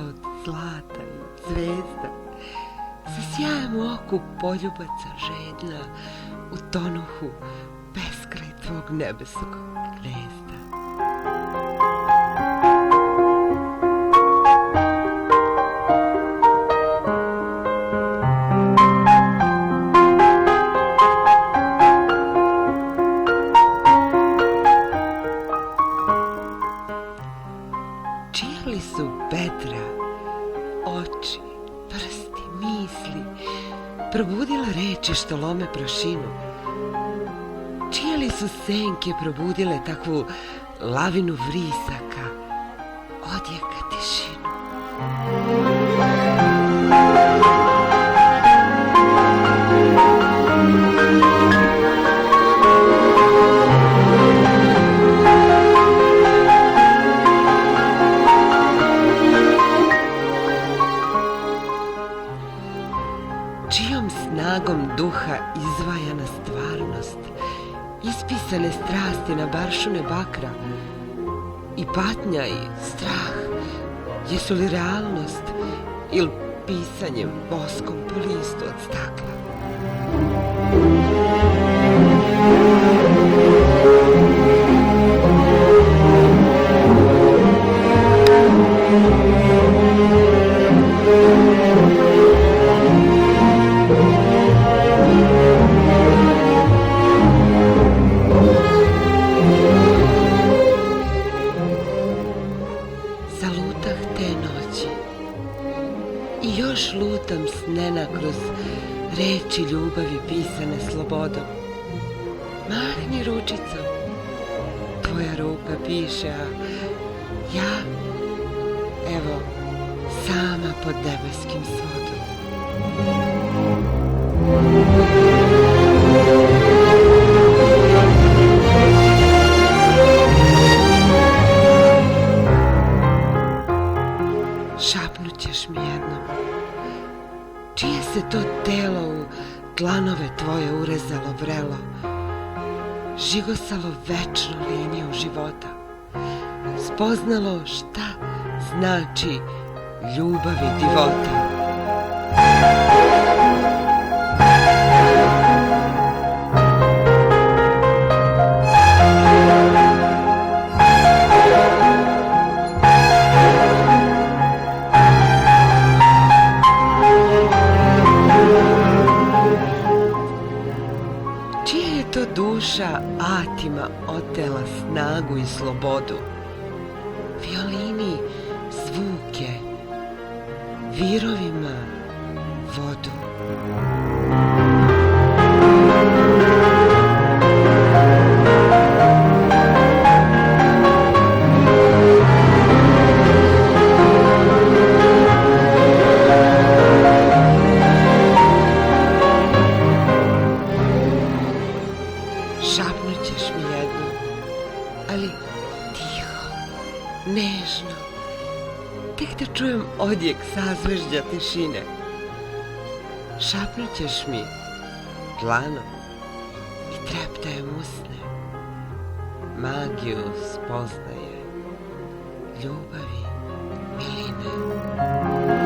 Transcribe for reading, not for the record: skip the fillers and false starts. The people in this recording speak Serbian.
od zlata i zvezda, sa sjajem u oku poljubaca žedna, utonuhu beskraj tvog nebeskog gnezda. Čija li su bedra, oči, prsti, misli probudila reči što lome prašinu? Čije li su senke probudile takvu lavinu vrisaka, odjeka tišinu? Čijom snagom duha izvajana stvarnost, ispisane strasti na baršune bakra, i patnja i strah, jesu li realnost ili pisanjem voskom po listu od stakla? Zalutah te noći i još lutam snena kroz reči ljubavi pisane slobodom. Mahni ručicom, tvoja ruka piše, a ja, evo, sama pod nebeskim svodom. Šapnut ćeš mi jednom, čije se to telo u dlanove tvoje urezalo vrelo, žigosalo večno liniju života, spoznalo šta znači ljubav i divota. Čija je to duša atima otela snagu i slobodu? Violini zvuke, virovima vodu. Šapnut ćeš mi jednu, ali tiho, nežno, tek da čujem odjek sazvežđa tišine. Šapnut ćeš mi dlanom i treptajem usne, magiju spoznaje, ljubavi, miline.